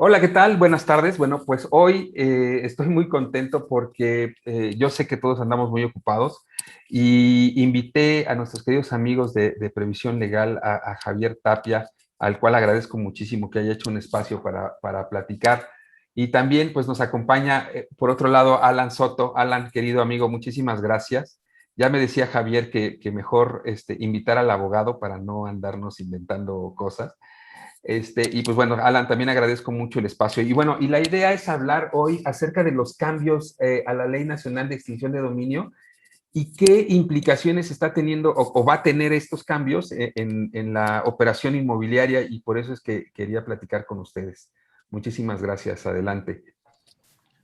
Hola, ¿qué tal? Buenas tardes. Bueno, pues hoy estoy muy contento porque yo sé que todos andamos muy ocupados y invité a nuestros queridos amigos de Previsión Legal, a Javier Tapia, al cual agradezco muchísimo que haya hecho un espacio para platicar. Y también pues nos acompaña, por otro lado, Alan Soto. Alan, querido amigo, muchísimas gracias. Ya me decía Javier que mejor invitar al abogado para no andarnos inventando cosas. Y pues bueno, Alan, también agradezco mucho el espacio. Y bueno, y la idea es hablar hoy acerca de los cambios a la Ley Nacional de Extinción de Dominio y qué implicaciones está teniendo o va a tener estos cambios en la operación inmobiliaria, y por eso es que quería platicar con ustedes. Muchísimas gracias. Adelante.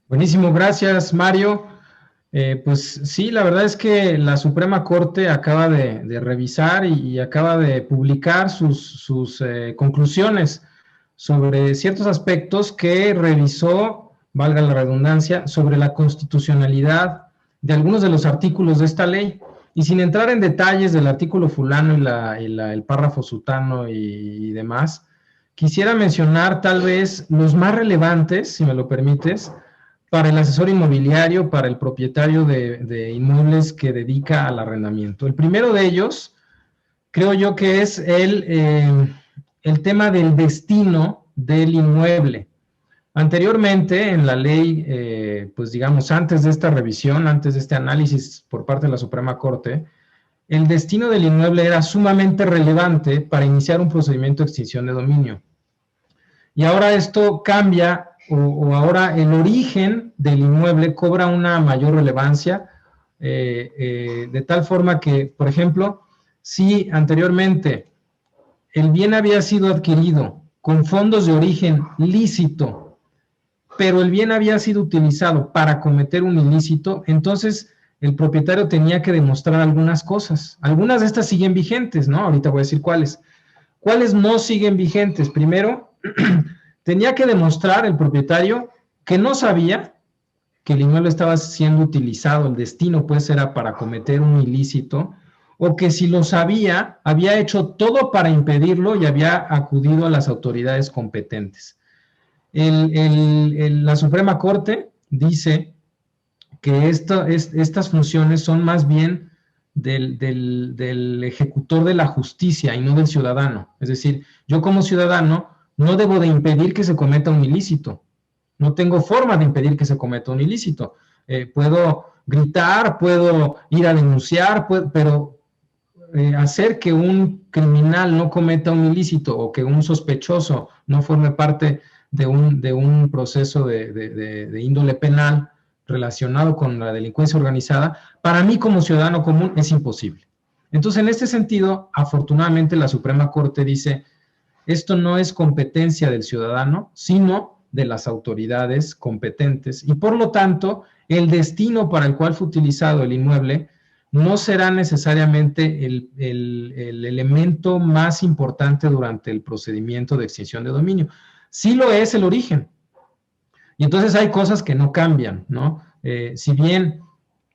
Buenísimo, gracias Mario. Pues sí, la verdad es que la Suprema Corte acaba de revisar y acaba de publicar sus conclusiones sobre ciertos aspectos que revisó, valga la redundancia, sobre la constitucionalidad de algunos de los artículos de esta ley. Y sin entrar en detalles del artículo fulano el párrafo sutano y demás, quisiera mencionar tal vez los más relevantes, si me lo permites, para el asesor inmobiliario, para el propietario de inmuebles que dedica al arrendamiento. El primero de ellos, creo yo que es el tema del destino del inmueble. Anteriormente, en la ley, pues digamos, antes de esta revisión, antes de este análisis por parte de la Suprema Corte, el destino del inmueble era sumamente relevante para iniciar un procedimiento de extinción de dominio. Y ahora esto cambia, o ahora el origen del inmueble cobra una mayor relevancia, de tal forma que, por ejemplo, si anteriormente el bien había sido adquirido con fondos de origen lícito, pero el bien había sido utilizado para cometer un ilícito, entonces el propietario tenía que demostrar algunas cosas. Algunas de estas siguen vigentes, ¿no? Ahorita voy a decir cuáles. ¿Cuáles no siguen vigentes? Primero, tenía que demostrar el propietario que no sabía que el inmueble estaba siendo utilizado, el destino pues era para cometer un ilícito, o que si lo sabía, había hecho todo para impedirlo y había acudido a las autoridades competentes. La Suprema Corte dice que estas funciones son más bien del ejecutor de la justicia y no del ciudadano. Es decir, yo como ciudadano no debo de impedir que se cometa un ilícito. No tengo forma de impedir que se cometa un ilícito. Puedo gritar, puedo ir a denunciar, pero hacer que un criminal no cometa un ilícito o que un sospechoso no forme parte de un proceso de índole penal relacionado con la delincuencia organizada, para mí como ciudadano común es imposible. Entonces, en este sentido, afortunadamente la Suprema Corte dice, esto no es competencia del ciudadano, sino de las autoridades competentes y por lo tanto, el destino para el cual fue utilizado el inmueble no será necesariamente el elemento más importante durante el procedimiento de extinción de dominio. Sí lo es el origen. Y entonces hay cosas que no cambian, ¿no? Si bien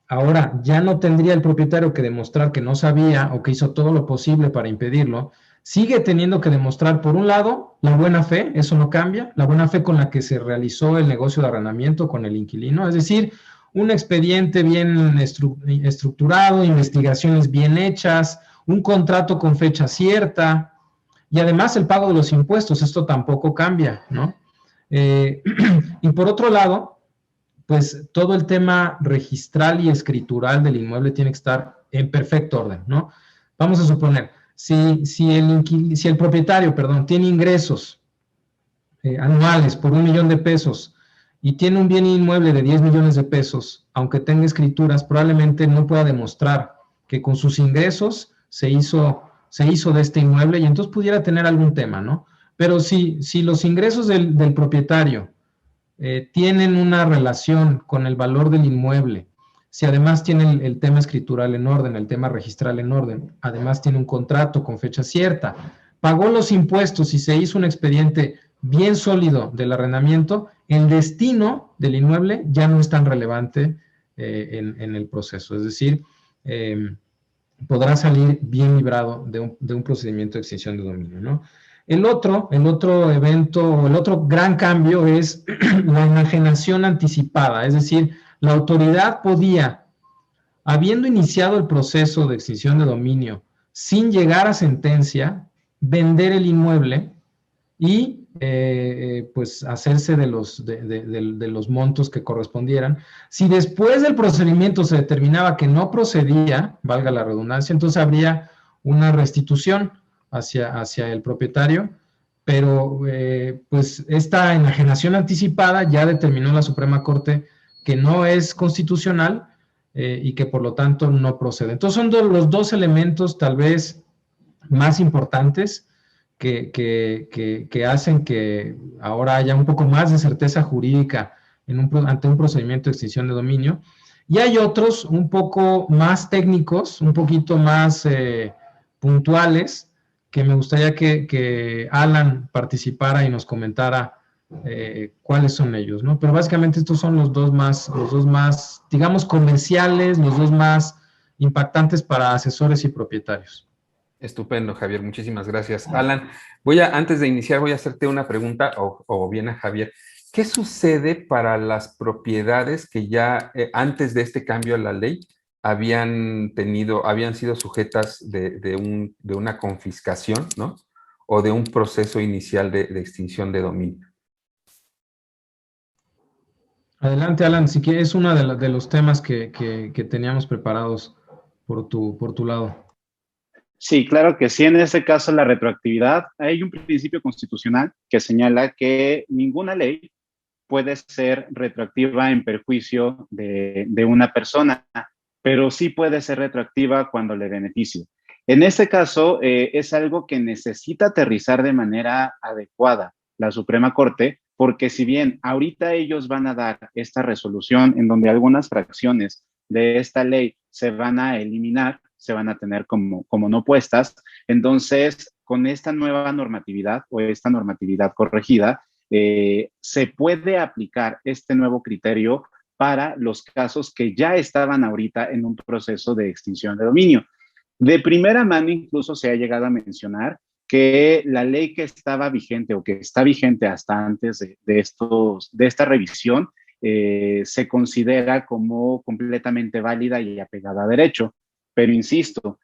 ahora ya no tendría el propietario que demostrar que no sabía o que hizo todo lo posible para impedirlo, sigue teniendo que demostrar, por un lado, la buena fe, eso no cambia, la buena fe con la que se realizó el negocio de arrendamiento con el inquilino, es decir, un expediente bien estructurado, investigaciones bien hechas, un contrato con fecha cierta y además el pago de los impuestos, esto tampoco cambia, ¿no? Y por otro lado, pues todo el tema registral y escritural del inmueble tiene que estar en perfecto orden, ¿no? Vamos a suponer, si el propietario, perdón, tiene ingresos anuales por 1 millón de pesos y tiene un bien inmueble de 10 millones de pesos, aunque tenga escrituras, probablemente no pueda demostrar que con sus ingresos se hizo de este inmueble y entonces pudiera tener algún tema, ¿no? Pero si los ingresos del propietario tienen una relación con el valor del inmueble, si además tiene el tema escritural en orden, el tema registral en orden, además tiene un contrato con fecha cierta, pagó los impuestos y se hizo un expediente bien sólido del arrendamiento, el destino del inmueble ya no es tan relevante en el proceso. Es decir, podrá salir bien librado de un procedimiento de extinción de dominio, ¿no? El otro evento, o el otro gran cambio es la enajenación anticipada, es decir, la autoridad podía, habiendo iniciado el proceso de extinción de dominio sin llegar a sentencia, vender el inmueble y pues hacerse de los montos que correspondieran. Si después del procedimiento se determinaba que no procedía, valga la redundancia, entonces habría una restitución hacia el propietario, pero pues esta enajenación anticipada ya determinó la Suprema Corte que no es constitucional y que por lo tanto no procede. Entonces son los dos elementos tal vez más importantes que hacen que ahora haya un poco más de certeza jurídica ante un procedimiento de extinción de dominio. Y hay otros un poco más técnicos, un poquito más puntuales, que me gustaría que Alan participara y nos comentara cuáles son ellos, ¿no? Pero básicamente estos son los dos más, digamos, comerciales, los dos más impactantes para asesores y propietarios. Estupendo, Javier, muchísimas gracias. Alan, antes de iniciar, voy a hacerte una pregunta, o bien a Javier. ¿Qué sucede para las propiedades que ya antes de este cambio a la ley habían sido sujetas de una confiscación, ¿no? O de un proceso inicial de extinción de dominio? Adelante, Alan, si quieres, es uno de los temas que teníamos preparados por tu lado. Sí, claro que sí. En este caso, la retroactividad, hay un principio constitucional que señala que ninguna ley puede ser retroactiva en perjuicio de una persona, pero sí puede ser retroactiva cuando le beneficie. En este caso, es algo que necesita aterrizar de manera adecuada la Suprema Corte, porque si bien ahorita ellos van a dar esta resolución en donde algunas fracciones de esta ley se van a eliminar, se van a tener como no puestas, entonces con esta nueva normatividad o esta normatividad corregida, se puede aplicar este nuevo criterio para los casos que ya estaban ahorita en un proceso de extinción de dominio. De primera mano incluso se ha llegado a mencionar que la ley que estaba vigente o que está vigente hasta antes de esta revisión se considera como completamente válida y apegada a derecho. Pero insisto,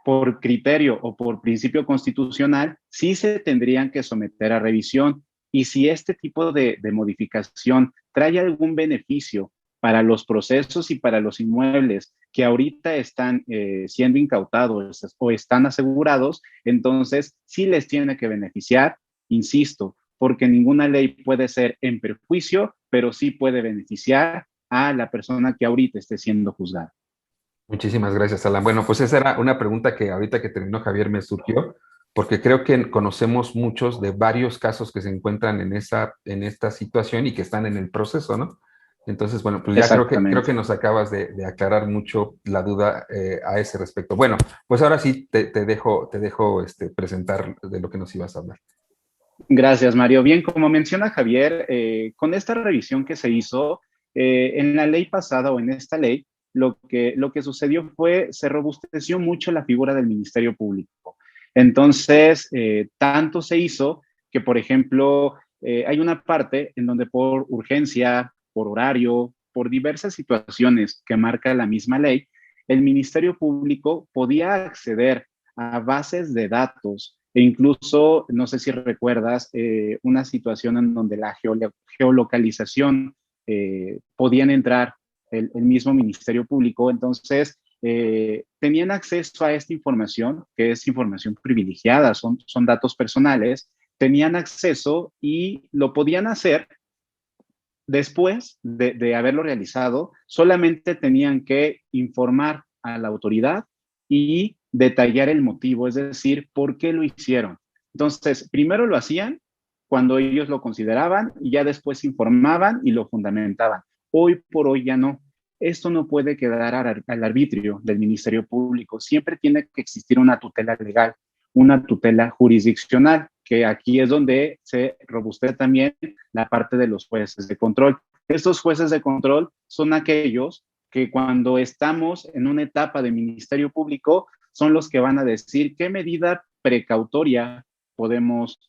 por criterio o por principio constitucional, sí se tendrían que someter a revisión. Y si este tipo de modificación trae algún beneficio para los procesos y para los inmuebles que ahorita están siendo incautados o están asegurados, entonces sí les tiene que beneficiar, insisto, porque ninguna ley puede ser en perjuicio, pero sí puede beneficiar a la persona que ahorita esté siendo juzgada. Muchísimas gracias, Alan. Bueno, pues esa era una pregunta que ahorita que terminó Javier me surgió, porque creo que conocemos muchos de varios casos que se encuentran en esta situación y que están en el proceso, ¿no? Entonces, bueno, pues ya creo que nos acabas de aclarar mucho la duda a ese respecto. Bueno, pues ahora sí te dejo presentar de lo que nos ibas a hablar. Gracias, Mario. Bien, como menciona Javier, con esta revisión que se hizo en la ley pasada o en esta ley, lo que sucedió fue, se robusteció mucho la figura del Ministerio Público. Entonces, tanto se hizo que, por ejemplo, hay una parte en donde por urgencia, por horario, por diversas situaciones que marca la misma ley, el Ministerio Público podía acceder a bases de datos e incluso, no sé si recuerdas, una situación en donde la geolocalización podían entrar el mismo Ministerio Público. Entonces, tenían acceso a esta información, que es información privilegiada, son datos personales, tenían acceso y lo podían hacer después de haberlo realizado, solamente tenían que informar a la autoridad y detallar el motivo, es decir, por qué lo hicieron. Entonces, primero lo hacían cuando ellos lo consideraban y ya después informaban y lo fundamentaban. Hoy por hoy ya no. Esto no puede quedar al arbitrio del Ministerio Público. Siempre tiene que existir una tutela legal, una tutela jurisdiccional, que aquí es donde se robustece también la parte de los jueces de control. Estos jueces de control son aquellos que cuando estamos en una etapa de Ministerio Público son los que van a decir qué medida precautoria podemos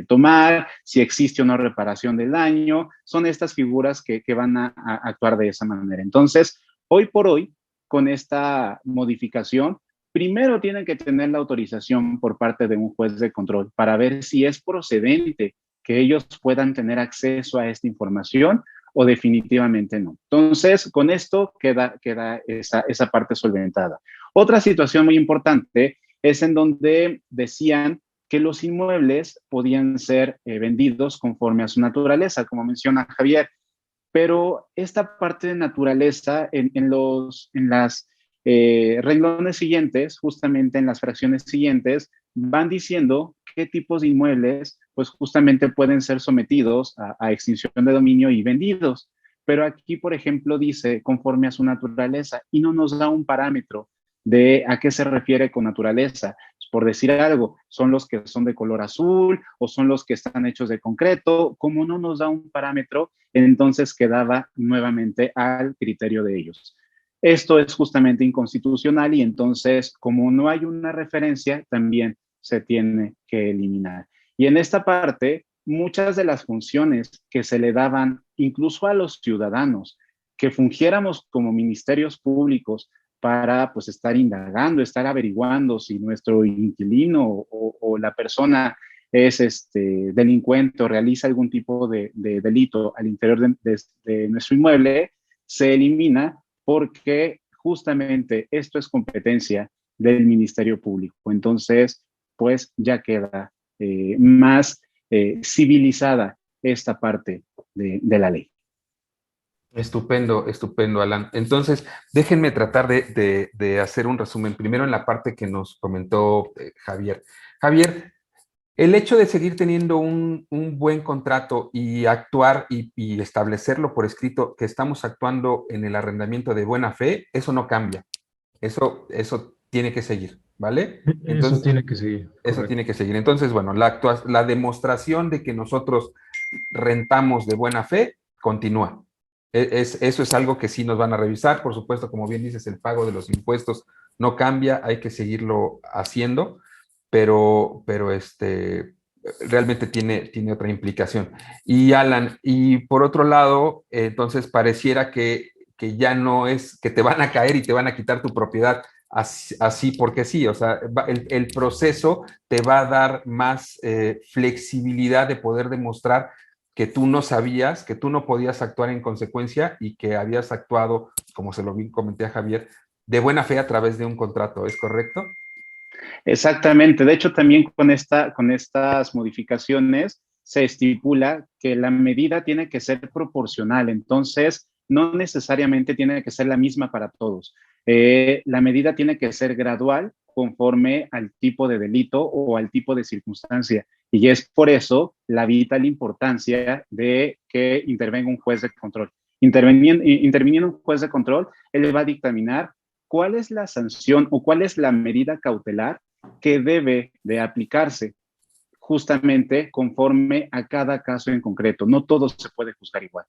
tomar, si existe o no reparación del daño, son estas figuras que van a actuar de esa manera. Entonces, hoy por hoy, con esta modificación, primero tienen que tener la autorización por parte de un juez de control para ver si es procedente que ellos puedan tener acceso a esta información o definitivamente no. Entonces, con esto queda esa parte solventada. Otra situación muy importante es en donde decían que los inmuebles podían ser vendidos conforme a su naturaleza, como menciona Javier, pero esta parte de naturaleza en las renglones siguientes, justamente en las fracciones siguientes, van diciendo qué tipos de inmuebles pues justamente pueden ser sometidos a extinción de dominio y vendidos. Pero aquí, por ejemplo, dice conforme a su naturaleza y no nos da un parámetro de a qué se refiere con naturaleza. Por decir algo, son los que son de color azul o son los que están hechos de concreto. Como no nos da un parámetro, entonces quedaba nuevamente al criterio de ellos. Esto es justamente inconstitucional y entonces, como no hay una referencia, también se tiene que eliminar. Y en esta parte, muchas de las funciones que se le daban incluso a los ciudadanos, que fungiéramos como ministerios públicos para pues estar indagando, estar averiguando si nuestro inquilino o la persona es delincuente o realiza algún tipo de delito al interior de nuestro inmueble, se elimina porque justamente esto es competencia del Ministerio Público. Entonces, pues ya queda más civilizada esta parte de la ley. Estupendo, estupendo, Alan. Entonces, déjenme tratar de hacer un resumen. Primero en la parte que nos comentó Javier. Javier, el hecho de seguir teniendo un buen contrato y actuar y establecerlo por escrito que estamos actuando en el arrendamiento de buena fe, eso no cambia. Eso tiene que seguir, ¿vale? Entonces, eso tiene que seguir. Eso tiene que seguir. Entonces, bueno, la demostración de que nosotros rentamos de buena fe continúa. Eso es algo que sí nos van a revisar. Por supuesto, como bien dices, el pago de los impuestos no cambia, hay que seguirlo haciendo, pero realmente tiene otra implicación. Y Alan, y por otro lado, entonces pareciera que ya no es que te van a caer y te van a quitar tu propiedad así porque sí, o sea, el proceso te va a dar más flexibilidad de poder demostrar que tú no sabías, que tú no podías actuar en consecuencia y que habías actuado, como se lo comenté a Javier, de buena fe a través de un contrato, ¿es correcto? Exactamente. De hecho, también con estas modificaciones se estipula que la medida tiene que ser proporcional. Entonces, no necesariamente tiene que ser la misma para todos. La medida tiene que ser gradual conforme al tipo de delito o al tipo de circunstancia. Y es por eso la vital importancia de que intervenga un juez de control. Interviniendo un juez de control, él va a dictaminar cuál es la sanción o cuál es la medida cautelar que debe de aplicarse justamente conforme a cada caso en concreto. No todo se puede juzgar igual.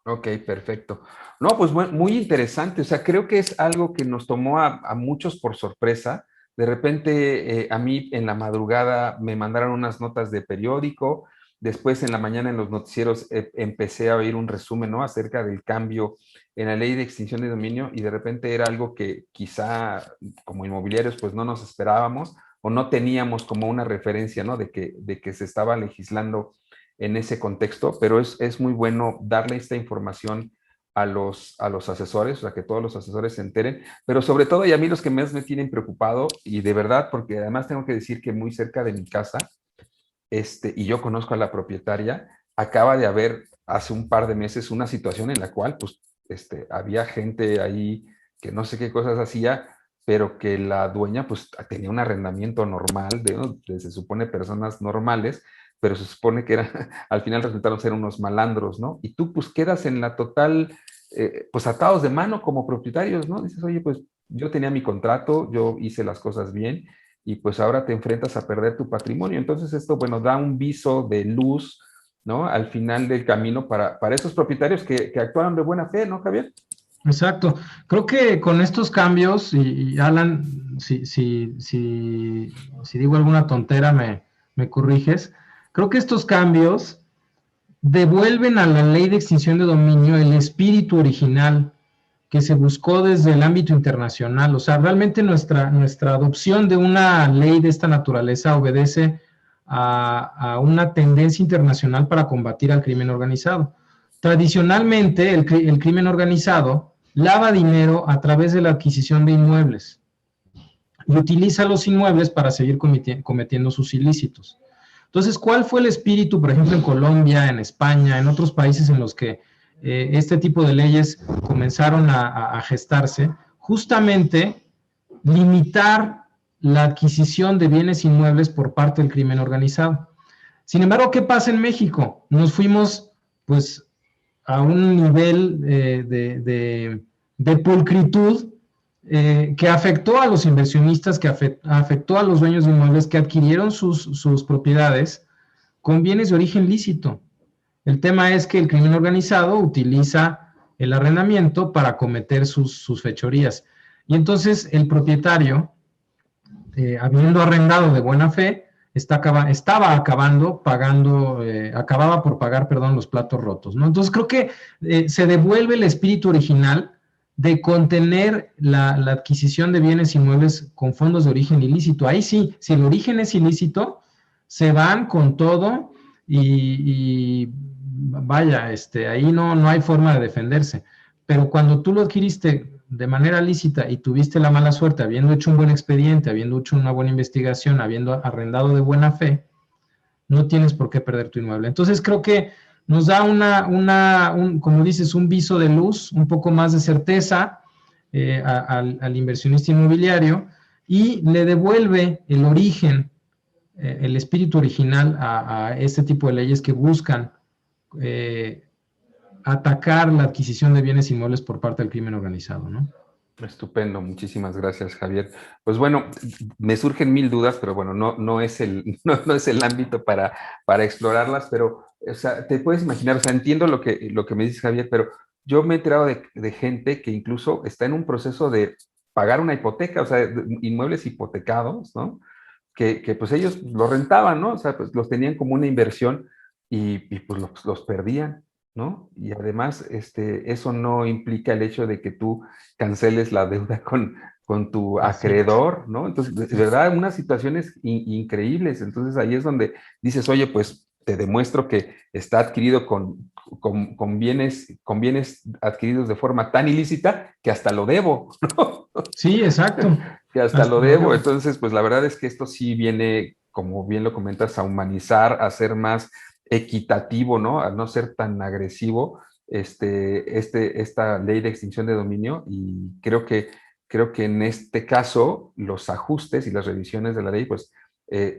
Ok, perfecto. No, pues muy interesante. O sea, creo que es algo que nos tomó a muchos por sorpresa. De repente, a mí en la madrugada me mandaron unas notas de periódico. Después, en la mañana, en los noticieros, empecé a oír un resumen, ¿no? Acerca del cambio en la ley de extinción de dominio y de repente era algo que quizá como inmobiliarios, pues no nos esperábamos o no teníamos como una referencia, ¿no? De que se estaba legislando en ese contexto, pero es muy bueno darle esta información a los asesores, o sea, que todos los asesores se enteren, pero sobre todo, y a mí los que más me tienen preocupado, y de verdad, porque además tengo que decir que muy cerca de mi casa, y yo conozco a la propietaria, acaba de haber hace un par de meses una situación en la cual, pues, había gente ahí que no sé qué cosas hacía, pero que la dueña, pues, tenía un arrendamiento normal, se supone personas normales, pero se supone que al final resultaron ser unos malandros, ¿no? Y tú pues quedas en la total, pues atados de mano como propietarios, ¿no? Dices, oye, pues yo tenía mi contrato, yo hice las cosas bien y pues ahora te enfrentas a perder tu patrimonio. Entonces esto, bueno, da un viso de luz, ¿no? Al final del camino para esos propietarios que actuaron de buena fe, ¿no, Javier? Exacto. Creo que con estos cambios, y Alan, si digo alguna tontera, me me corriges, creo que estos cambios devuelven a la ley de extinción de dominio el espíritu original que se buscó desde el ámbito internacional. O sea, realmente nuestra adopción de una ley de esta naturaleza obedece a una tendencia internacional para combatir al crimen organizado. Tradicionalmente, el crimen organizado lava dinero a través de la adquisición de inmuebles y utiliza los inmuebles para seguir cometiendo sus ilícitos. Entonces, ¿cuál fue el espíritu, por ejemplo, en Colombia, en España, en otros países en los que este tipo de leyes comenzaron a gestarse? Justamente limitar la adquisición de bienes inmuebles por parte del crimen organizado. Sin embargo, ¿qué pasa en México? Nos fuimos, pues, a un nivel de pulcritud que afectó a los inversionistas, que afectó a los dueños de inmuebles que adquirieron sus propiedades con bienes de origen lícito. El tema es que el crimen organizado utiliza el arrendamiento para cometer sus fechorías. Y entonces el propietario, habiendo arrendado de buena fe, acababa por pagar, perdón, los platos rotos, ¿no? Entonces creo que se devuelve el espíritu original de contener la adquisición de bienes inmuebles con fondos de origen ilícito. Ahí sí, si el origen es ilícito, se van con todo y vaya, ahí no hay forma de defenderse. Pero cuando tú lo adquiriste de manera lícita y tuviste la mala suerte, habiendo hecho un buen expediente, habiendo hecho una buena investigación, habiendo arrendado de buena fe, no tienes por qué perder tu inmueble. Entonces creo que nos da como dices, un viso de luz, un poco más de certeza al inversionista inmobiliario y le devuelve el origen, el espíritu original a este tipo de leyes que buscan atacar la adquisición de bienes inmuebles por parte del crimen organizado, ¿no? Estupendo, muchísimas gracias, Javier. Pues bueno, me surgen mil dudas, pero bueno, no es no es el ámbito para explorarlas, pero, o sea, te puedes imaginar, o sea, entiendo lo que me dices, Javier, pero yo me he enterado de gente que incluso está en un proceso de pagar una hipoteca, o sea, inmuebles hipotecados, ¿no? Que pues ellos los rentaban, ¿no? O sea, pues los tenían como una inversión y pues los perdían, ¿no? Y además, eso no implica el hecho de que tú canceles la deuda con tu acreedor, ¿no? Entonces, de verdad, unas situaciones increíbles. Entonces, ahí es donde dices, oye, pues te demuestro que está adquirido con bienes adquiridos de forma tan ilícita que hasta lo debo, ¿no? Sí, exacto. Que hasta lo debo. Entonces, pues la verdad es que esto sí viene, como bien lo comentas, a humanizar, a ser más equitativo, ¿no? A no ser tan agresivo esta ley de extinción de dominio, y creo que en este caso los ajustes y las revisiones de la ley pues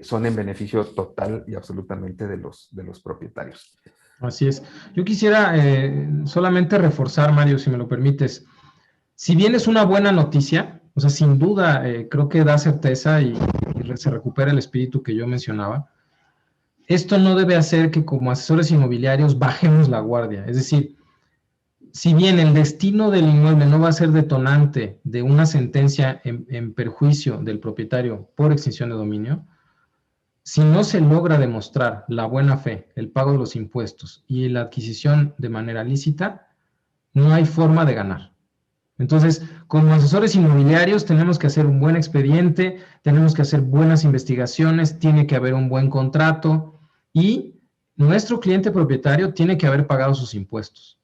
son en beneficio total y absolutamente de los propietarios. Así es. Yo quisiera solamente reforzar, Mario, si me lo permites. Si bien es una buena noticia, o sea, sin duda creo que da certeza y se recupera el espíritu que yo mencionaba, esto no debe hacer que como asesores inmobiliarios bajemos la guardia. Es decir, si bien el destino del inmueble no va a ser detonante de una sentencia en perjuicio del propietario por extinción de dominio, si no se logra demostrar la buena fe, el pago de los impuestos y la adquisición de manera lícita, no hay forma de ganar. Entonces, como asesores inmobiliarios tenemos que hacer un buen expediente, tenemos que hacer buenas investigaciones, tiene que haber un buen contrato y nuestro cliente propietario tiene que haber pagado sus impuestos.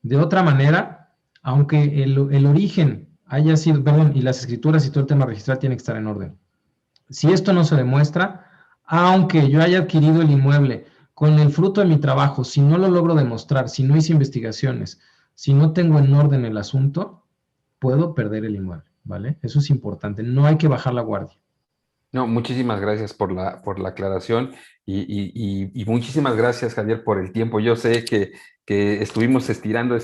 De otra manera, aunque el origen haya sido, perdón, y las escrituras y todo el tema registral tiene que estar en orden. Si esto no se demuestra, aunque yo haya adquirido el inmueble con el fruto de mi trabajo, si no lo logro demostrar, si no hice investigaciones, si no tengo en orden el asunto, puedo perder el inmueble, ¿vale? Eso es importante, no hay que bajar la guardia. No, muchísimas gracias por la aclaración y muchísimas gracias, Javier, por el tiempo. Yo sé que estuvimos estirando,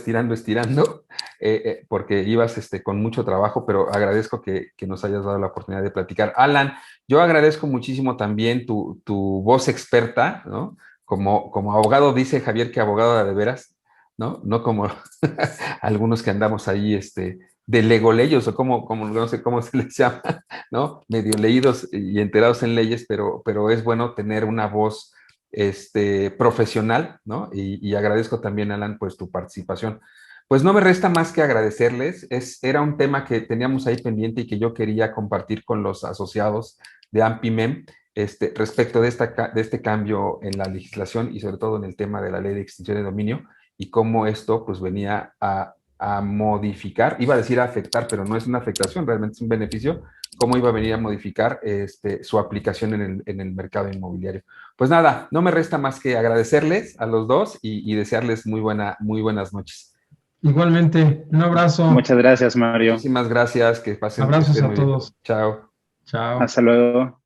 porque ibas con mucho trabajo, pero agradezco que nos hayas dado la oportunidad de platicar. Alan, yo agradezco muchísimo también tu voz experta, ¿no? Como abogado, dice Javier que abogado de veras, ¿no? No como algunos que andamos ahí, de legoleyos, o como no sé cómo se les llama, ¿no? Medio leídos y enterados en leyes, pero es bueno tener una voz profesional, ¿no? Y agradezco también, Alan, pues tu participación. Pues no me resta más que agradecerles. Era un tema que teníamos ahí pendiente y que yo quería compartir con los asociados de AMPIMEM respecto de este cambio en la legislación y sobre todo en el tema de la ley de extinción de dominio y cómo esto pues venía a modificar, iba a decir a afectar, pero no es una afectación, realmente es un beneficio, cómo iba a venir a modificar su aplicación en el mercado inmobiliario. Pues nada, no me resta más que agradecerles a los dos y desearles muy buenas noches. Igualmente, un abrazo. Muchas gracias, Mario. Muchísimas gracias, que pasen Abrazos a muy bien. todos. Chao. Chao. Hasta luego.